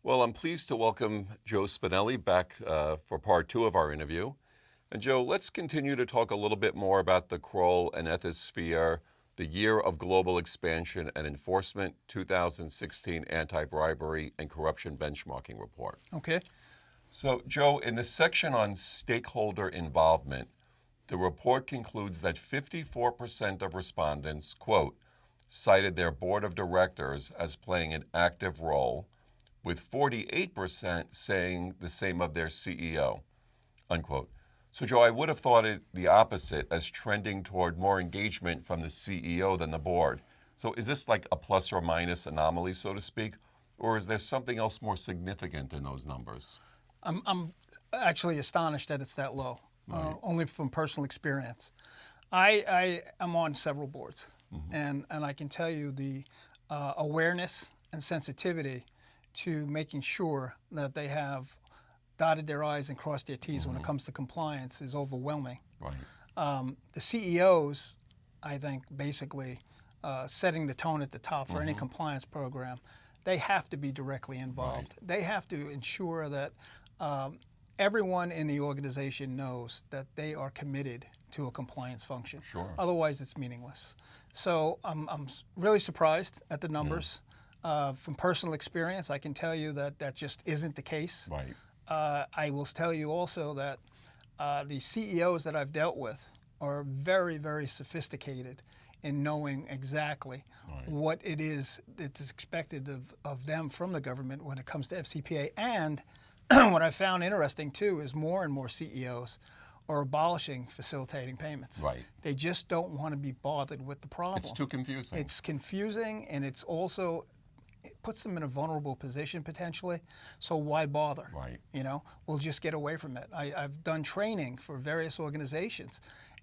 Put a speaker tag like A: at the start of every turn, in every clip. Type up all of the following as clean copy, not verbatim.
A: Well, I'm pleased to welcome Joe Spinelli back for part two of our interview. And Joe, let's continue to talk a little bit more about the Kroll-Ethisphere, the Year of Global Expansion and Enforcement 2016 Anti-Bribery and Corruption Benchmarking Report.
B: Okay.
A: So, Joe, in the section on stakeholder involvement, the report concludes that 54% of respondents, quote, cited their board of directors as playing an active role, with 48% saying the same of their CEO, unquote. So, Joe, I would have thought it the opposite, as trending toward more engagement from the CEO than the board. So is this like a plus or minus anomaly, so to speak, or is there something else more significant in those numbers?
B: I'm actually astonished that it's that low,
A: Right.
B: only from personal experience. I am on several boards, and I can tell you the awareness and sensitivity to making sure that they have dotted their I's and crossed their T's when it comes to compliance is overwhelming.
A: Right.
B: The CEOs, I think, basically setting the tone at the top for any compliance program, they have to be directly involved.
A: Right.
B: They have to ensure that everyone in the organization knows that they are committed to a compliance function.
A: Sure.
B: Otherwise, it's meaningless. So I'm really surprised at the numbers. From personal experience, I can tell you that that just isn't the case.
A: Right.
B: I will tell you also that the CEOs that I've dealt with are very, very sophisticated in knowing exactly what it is that's expected of them from the government when it comes to FCPA. And what I found interesting too is more and more CEOs are abolishing facilitating payments.
A: Right.
B: They just don't want to be bothered with the problem.
A: It's too confusing.
B: It's confusing, and it's also, it puts them in a vulnerable position potentially. So why bother?
A: Right.
B: You know, we'll just get away from it. I've done training for various organizations,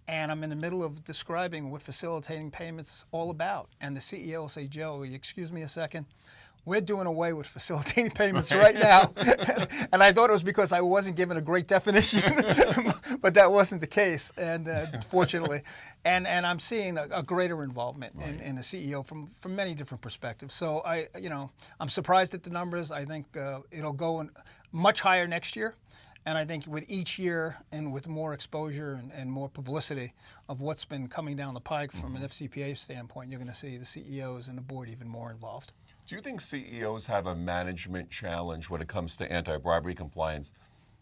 B: and I'm in the middle of describing what facilitating payments is all about. And the CEO will say, Joe, will you excuse me a second? We're doing away with facilitating payments right now. And I thought it was because I wasn't given a great definition, but that wasn't the case, and fortunately. And I'm seeing a greater involvement in the CEO from many different perspectives. So I'm surprised at the numbers. I think it'll go much higher next year. And I think with each year and with more exposure and more publicity of what's been coming down the pike from an FCPA standpoint, you're going to see the CEOs and the board even more involved.
A: Do you think CEOs have a management challenge when it comes to anti-bribery compliance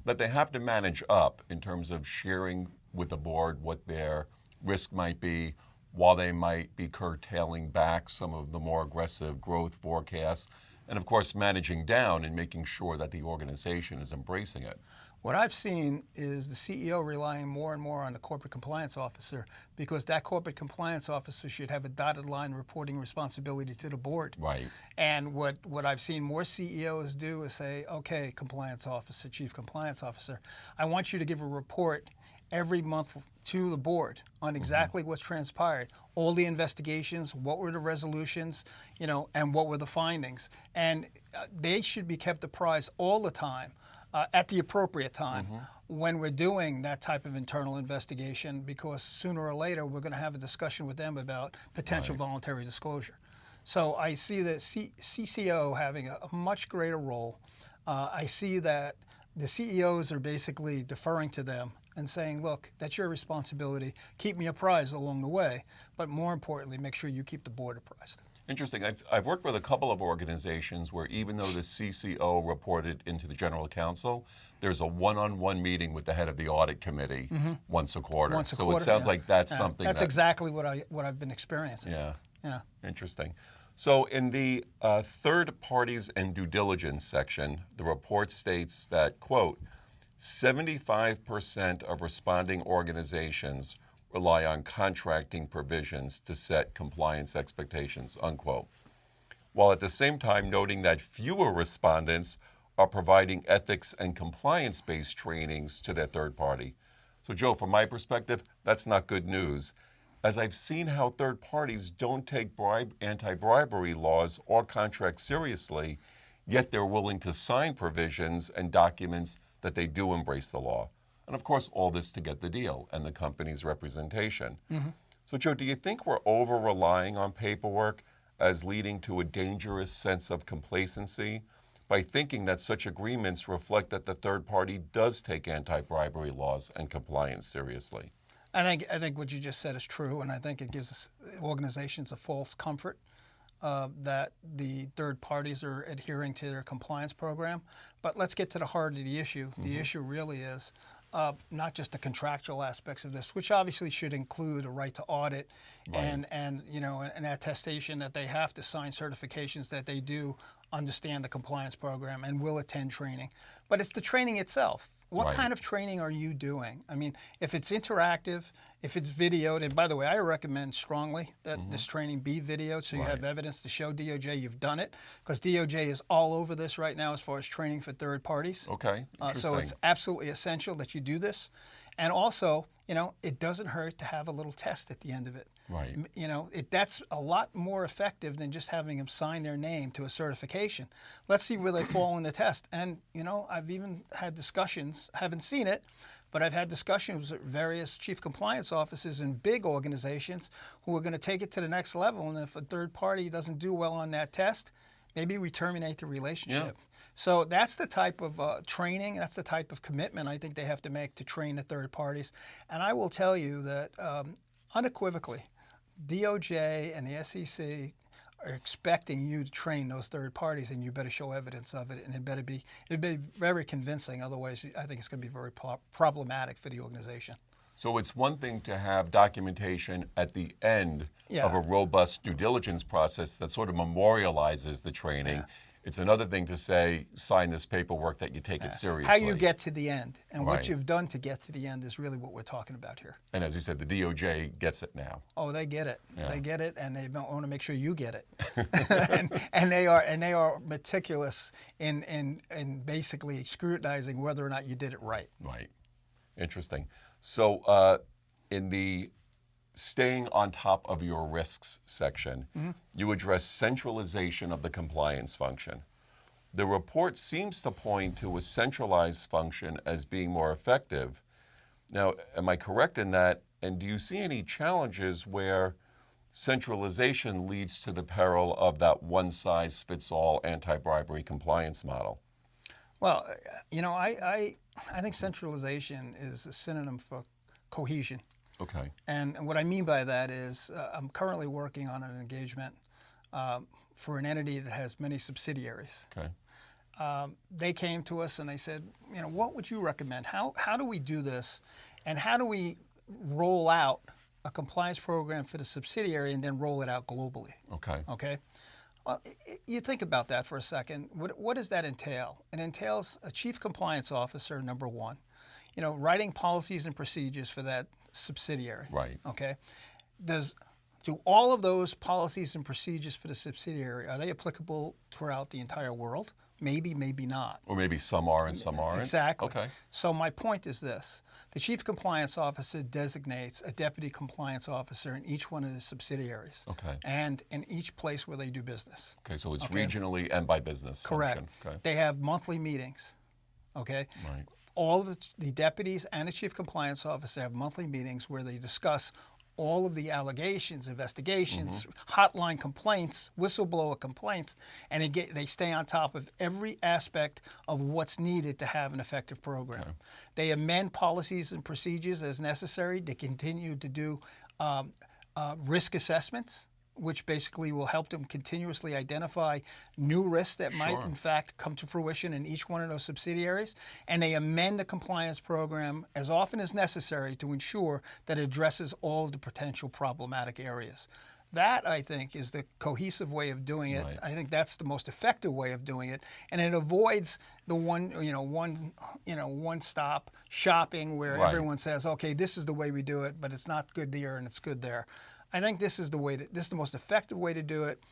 A: that they have to manage up in terms of sharing with the board what their risk might be, while they might be curtailing back some of the more aggressive growth forecasts, and of course managing down and making sure that the organization is embracing it?
B: What I've seen is the CEO relying more and more on the corporate compliance officer, because that corporate compliance officer should have a dotted line reporting responsibility to the board.
A: Right.
B: And what I've seen more CEOs do is say, okay, compliance officer, chief compliance officer, I want you to give a report every month to the board on exactly what's transpired, all the investigations, what were the resolutions, and what were the findings. And they should be kept apprised all the time, at the appropriate time, when we're doing that type of internal investigation, because sooner or later we're going to have a discussion with them about potential voluntary disclosure. So I see the CCO having a much greater role. I see that the CEOs are basically deferring to them and saying, look, that's your responsibility. Keep me apprised along the way, but more importantly, make sure you keep the board apprised.
A: Interesting. I've worked with a couple of organizations where even though the CCO reported into the general counsel, there's a one-on-one meeting with the head of the audit committee once a quarter. So it sounds like that's something
B: that's exactly what I've been experiencing.
A: Yeah. Interesting. So in the third parties and due diligence section, the report states that, quote, 75% of responding organizations rely on contracting provisions to set compliance expectations, unquote. While at the same time noting that fewer respondents are providing ethics and compliance-based trainings to their third party. So Joe, from my perspective, that's not good news, as I've seen how third parties don't take anti-bribery laws or contracts seriously, yet they're willing to sign provisions and documents that they do embrace the law. And of course, all this to get the deal and the company's representation. So Joe, do you think we're over-relying on paperwork as leading to a dangerous sense of complacency, by thinking that such agreements reflect that the third party does take anti-bribery laws and compliance seriously.
B: I think what you just said is true, and I think it gives organizations a false comfort that the third parties are adhering to their compliance program. But let's get to the heart of the issue. The issue really is not just the contractual aspects of this, which obviously should include a right to audit and an attestation that they have to sign certifications that they do understand the compliance program and will attend training. But it's the training itself. What kind of training are you doing? I mean, if it's interactive, if it's videoed, and by the way, I recommend strongly that this training be videoed so you have evidence to show DOJ you've done it, because DOJ is all over this right now as far as training for third parties.
A: Okay, interesting.
B: So it's absolutely essential that you do this. And also, it doesn't hurt to have a little test at the end of it.
A: Right.
B: That's a lot more effective than just having them sign their name to a certification. Let's see where they fall in the test. And, I've even had discussions, haven't seen it, but I've had discussions with various chief compliance officers in big organizations who are going to take it to the next level. And if a third party doesn't do well on that test, maybe we terminate the relationship. Yeah. So that's the type of training, that's the type of commitment I think they have to make to train the third parties. And I will tell you that unequivocally, DOJ and the SEC are expecting you to train those third parties, and you better show evidence of it, and it'd be very convincing. Otherwise, I think it's going to be very problematic for the organization.
A: So it's one thing to have documentation at the end of a robust due diligence process that sort of memorializes the training. It's another thing to say, sign this paperwork that you take it seriously.
B: How you get to the end and what you've done to get to the end is really what we're talking about here.
A: And as you said, the DOJ gets it now.
B: Oh, they get it. Yeah. They get it, and they want to make sure you get it. and they are meticulous in basically scrutinizing whether or not you did it right.
A: Right. Interesting. So in the staying on top of your risks section, you address centralization of the compliance function. The report seems to point to a centralized function as being more effective. Now, am I correct in that? And do you see any challenges where centralization leads to the peril of that one-size-fits-all anti-bribery compliance model?
B: Well, I think centralization is a synonym for cohesion.
A: Okay.
B: And what I mean by that is I'm currently working on an engagement for an entity that has many subsidiaries.
A: Okay.
B: They came to us and they said, what would you recommend? How do we do this? And how do we roll out a compliance program for the subsidiary and then roll it out globally?
A: Okay.
B: Okay. Well, you think about that for a second. What does that entail? It entails a chief compliance officer, number one, writing policies and procedures for that subsidiary.
A: Right.
B: Okay. Do all of those policies and procedures for the subsidiary, are they applicable throughout the entire world? Maybe, maybe not.
A: Or maybe some are and some aren't.
B: Exactly.
A: Okay.
B: So my point is this. The chief compliance officer designates a deputy compliance officer in each one of the subsidiaries.
A: Okay.
B: And in each place where they do business.
A: Okay, so it's regionally and by business
B: Correct.
A: function. Okay.
B: They have monthly meetings. Okay.
A: Right.
B: All of the deputies and the chief compliance officer have monthly meetings where they discuss all of the allegations, investigations, hotline complaints, whistleblower complaints, and they stay on top of every aspect of what's needed to have an effective program. Okay. They amend policies and procedures as necessary. They continue to do risk assessments, which basically will help them continuously identify new risks that might, in fact, come to fruition in each one of those subsidiaries. And they amend the compliance program as often as necessary to ensure that it addresses all of the potential problematic areas. That, I think, is the cohesive way of doing it. Right. I think that's the most effective way of doing it, and it avoids the one-stop shopping where everyone says, "Okay, this is the way we do it," but it's not good there and it's good there. I think this is the most effective way to do it.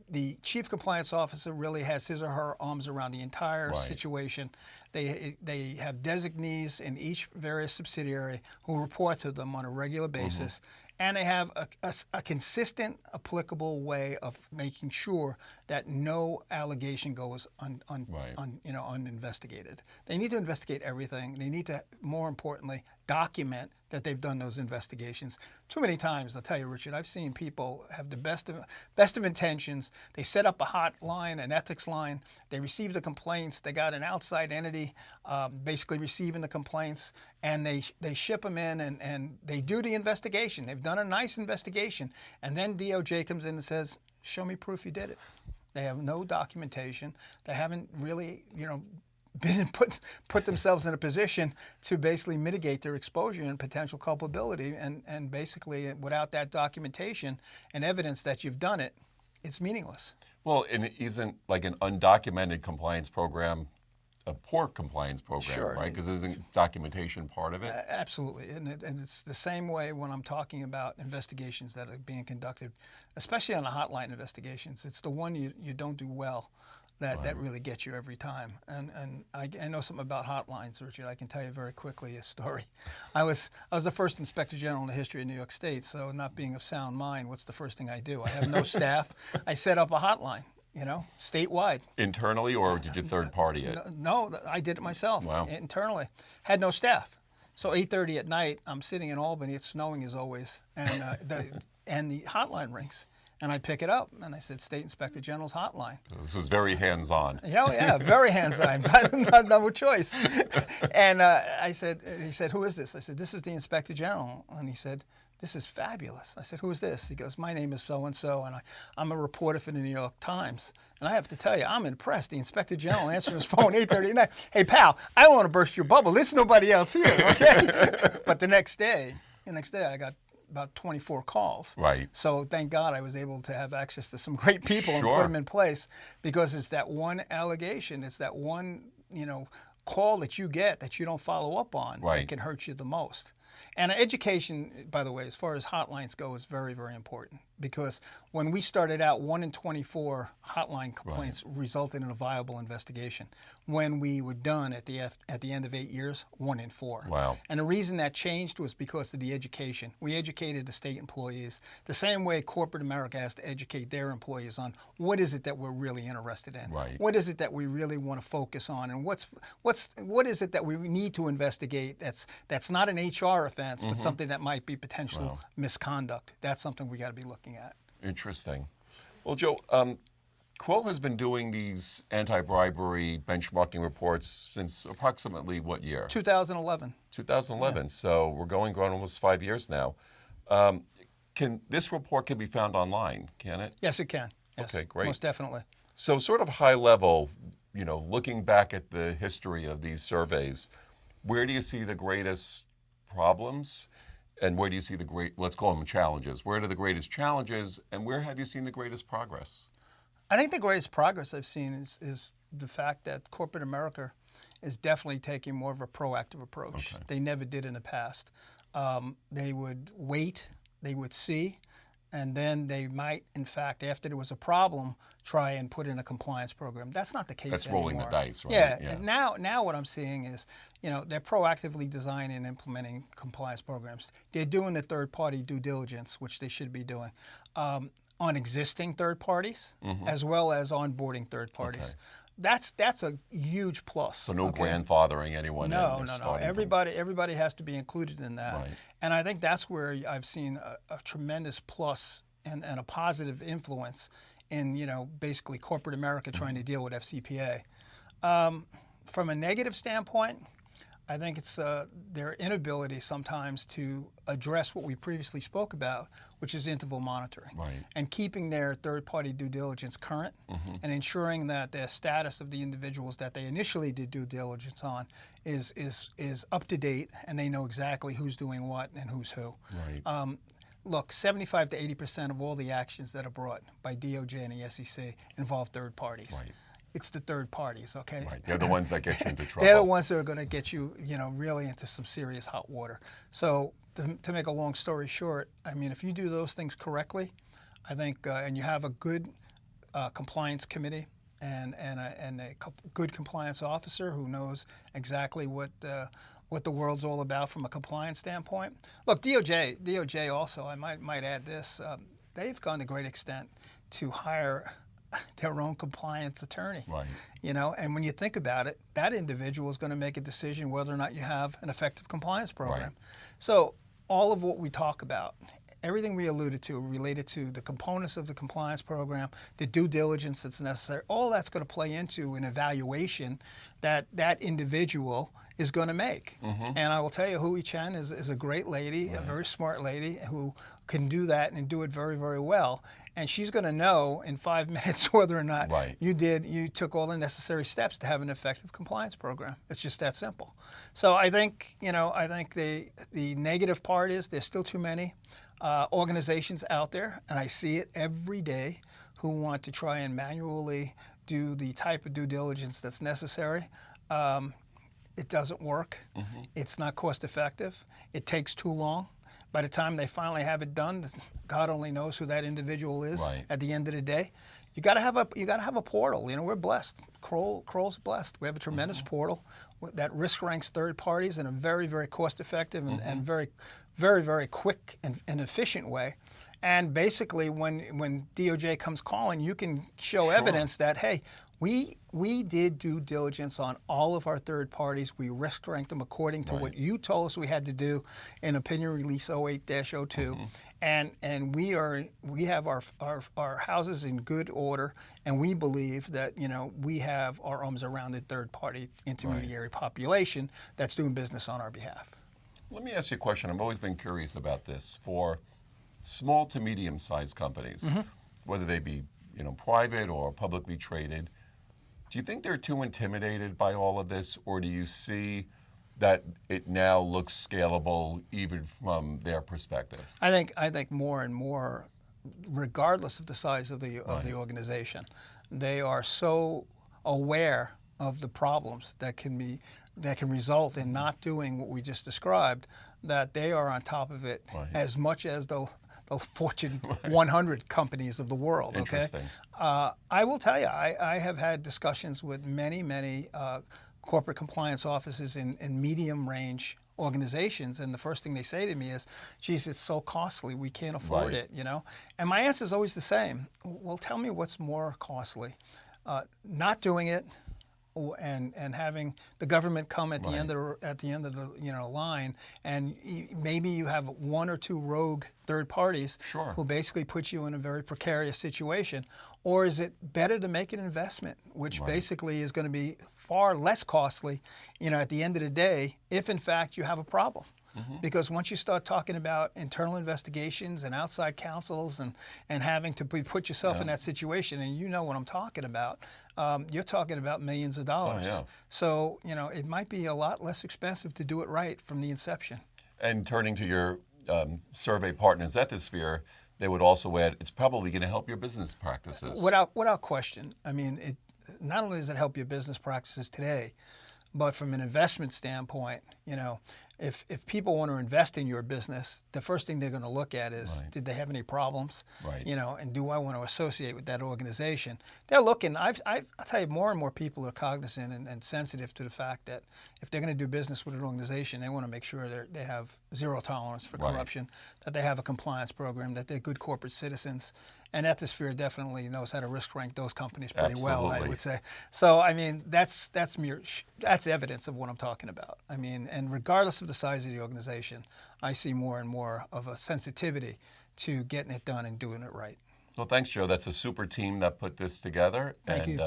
B: The chief compliance officer really has his or her arms around the entire situation. They have designees in each various subsidiary who report to them on a regular basis, and they have a consistent, applicable way of making sure that no allegation goes uninvestigated. They need to investigate everything. They need to, more importantly, document that they've done those investigations. Too many times, I'll tell you, Richard, I've seen people have the best of intentions. They set up a hotline, an ethics line. They receive the complaints. They got an outside entity basically receiving the complaints, and they ship them in, and they do the investigation. They've done a nice investigation, and then DOJ comes in and says, show me proof you did it. They have no documentation. They haven't really, put themselves in a position to basically mitigate their exposure and potential culpability, and basically without that documentation and evidence that you've done it, it's meaningless.
A: Well, and isn't like an undocumented compliance program a poor compliance program,
B: sure.
A: Right? Because isn't documentation part of it?
B: Absolutely, and it's the same way when I'm talking about investigations that are being conducted, especially on the hotline investigations. It's the one you don't do well that really gets you every time. And I know something about hotlines, Richard. I can tell you very quickly a story. I was the first Inspector General in the history of New York State, so not being of sound mind, what's the first thing I do? I have no staff. I set up a hotline, statewide.
A: Internally, or did you third party it?
B: No, I did it myself.
A: Wow.
B: Internally. Had no staff. So 8:30 at night, I'm sitting in Albany. It's snowing as always, and the hotline rings. And I pick it up, and I said, State Inspector General's hotline.
A: This was very hands-on.
B: Yeah, very hands-on, but no choice. And he said, who is this? I said, this is the Inspector General. And he said, this is fabulous. I said, who is this? He goes, my name is so-and-so, and I'm a reporter for the New York Times. And I have to tell you, I'm impressed. The Inspector General answering his phone 8:30 at night. Hey, pal, I don't want to burst your bubble. There's nobody else here, okay? But the next day, I got about 24 calls.
A: Right.
B: So thank God I was able to have access to some great people and
A: Sure.
B: put them in place, because it's that one allegation, it's that one, call that you get that you don't follow up on
A: Right.
B: that can hurt you the most. And education, by the way, as far as hotlines go, is very, very important, because when we started out, 1 in 24 hotline complaints resulted in a viable investigation. When we were done at the end of 8 years, 1 in 4.
A: Wow.
B: And the reason that changed was because of the education. We educated the state employees the same way corporate America has to educate their employees on what is it that we're really interested in.
A: Right.
B: What is it that we really want to focus on, and what is it that we need to investigate that's not an HR offense, but something that might be potential misconduct. That's something we got to be looking at.
A: Interesting. Well, Joe, Kroll has been doing these anti-bribery benchmarking reports since approximately what year?
B: 2011.
A: 2011. So we're going on almost 5 years now. This report can be found online, can it?
B: Yes, it can. Yes,
A: Okay, great.
B: Most definitely.
A: So sort of high level, looking back at the history of these surveys, where do you see the greatest problems, and where do you see let's call them challenges? Where are the greatest challenges, and where have you seen the greatest progress?
B: I think the greatest progress I've seen is the fact that corporate America is definitely taking more of a proactive approach.
A: Okay.
B: They never did in the past. They would wait, they would see, and then they might, in fact, after there was a problem, try and put in a compliance program. That's not the case
A: That's
B: anymore.
A: rolling the dice, right?
B: Yeah. And now what I'm seeing is, they're proactively designing and implementing compliance programs. They're doing the third-party due diligence, which they should be doing, on existing third parties, as well as onboarding third parties.
A: Okay.
B: That's a huge plus.
A: So no grandfathering anyone in.
B: No. Everybody has to be included in that.
A: Right.
B: And I think that's where I've seen a tremendous plus and a positive influence in, basically corporate America trying to deal with FCPA. From a negative standpoint, I think it's their inability sometimes to address what we previously spoke about, which is interval monitoring.
A: Right.
B: And keeping their third-party due diligence current and ensuring that the status of the individuals that they initially did due diligence on is up to date, and they know exactly who's doing what and who's who.
A: Right.
B: Look, 75 to 80% of all the actions that are brought by DOJ and the SEC involve third parties.
A: Right.
B: It's the third parties, okay?
A: Right. They're the ones that get you into trouble.
B: They're the ones that are going to get you, really into some serious hot water. So to make a long story short, I mean, if you do those things correctly, I think, and you have a good compliance committee and a good compliance officer who knows exactly what the world's all about from a compliance standpoint. Look, DOJ also, I might add this, they've gone to great extent to hire their own compliance attorney.
A: Right.
B: You know, and when you think about it, that individual is going to make a decision whether or not you have an effective compliance program.
A: Right.
B: So all of what we talk about, everything we alluded to related to the components of the compliance program, the due diligence that's necessary, all that's going to play into an evaluation that that individual is going to make. And I will tell you, Hui Chen is a great lady, a very smart lady who can do that and do it very, very well. And she's going to know in 5 minutes whether or not you took all the necessary steps to have an effective compliance program. It's just that simple. So I think, the negative part is there's still too many organizations out there, and I see it every day, who want to try and manually do the type of due diligence that's necessary. It doesn't work. It's not cost effective. It takes too long. By the time they finally have it done, God only knows who that individual is at the end of the day. You got to have a portal. You know, we're blessed. Kroll's blessed. We have a tremendous portal that risk ranks third parties in a very, very cost effective and very, very, very quick and efficient way. And basically, when DOJ comes calling, you can show evidence that, hey, we did due diligence on all of our third parties. We risk ranked them according to what you told us we had to do in Opinion Release 08-02. And we have our houses in good order, and we believe that, we have our arms around the third party intermediary population that's doing business on our behalf.
A: Let me ask you a question. I've always been curious about this. For small to medium-sized companies, whether they be private or publicly traded, do you think they're too intimidated by all of this, or do you see that it now looks scalable even from their perspective? I
B: think more and more, regardless of the size of the organization, they are so aware of the problems that can result in not doing what we just described, that they are on top of it as much as the Fortune 100 companies of the world. Okay?
A: Interesting.
B: I will tell you, I have had discussions with many corporate compliance offices in medium range organizations, and the first thing they say to me is, geez, it's so costly, we can't afford it, And my answer is always the same. Well, tell me what's more costly. Not doing it, and having the government come at the end of the line, and maybe you have one or two rogue third parties who basically put you in a very precarious situation, or is it better to make an investment, which basically is going to be far less costly, at the end of the day, if in fact you have a problem. Because once you start talking about internal investigations and outside counsels and having to put yourself in that situation, and you know what I'm talking about, you're talking about millions of dollars. So, it might be a lot less expensive to do it right from the inception. And
A: turning to your survey partners at Ethisphere, they would also add, it's probably going to help your business practices.
B: Without question. I mean, not only does it help your business practices today, but from an investment standpoint, if people want to invest in your business, the first thing they're going to look at is, did they have any problems? And do I want to associate with that organization? They're looking. I'll tell you, more and more people are cognizant and sensitive to the fact that if they're going to do business with an organization, they want to make sure they have zero tolerance for corruption, that they have a compliance program, that they're good corporate citizens. And Ethisphere definitely knows how to risk rank those companies pretty well, I would say. So, I mean, that's evidence of what I'm talking about. I mean, and regardless of the size of the organization, I see more and more of a sensitivity to getting it done and doing it right.
A: Well, thanks, Joe. That's a super team that put this together.
B: Thank you.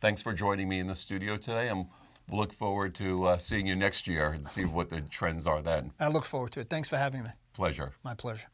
A: Thanks for joining me in the studio today. And we'll look forward to seeing you next year and see what the trends are then.
B: I look forward to it. Thanks for having me.
A: Pleasure.
B: My pleasure.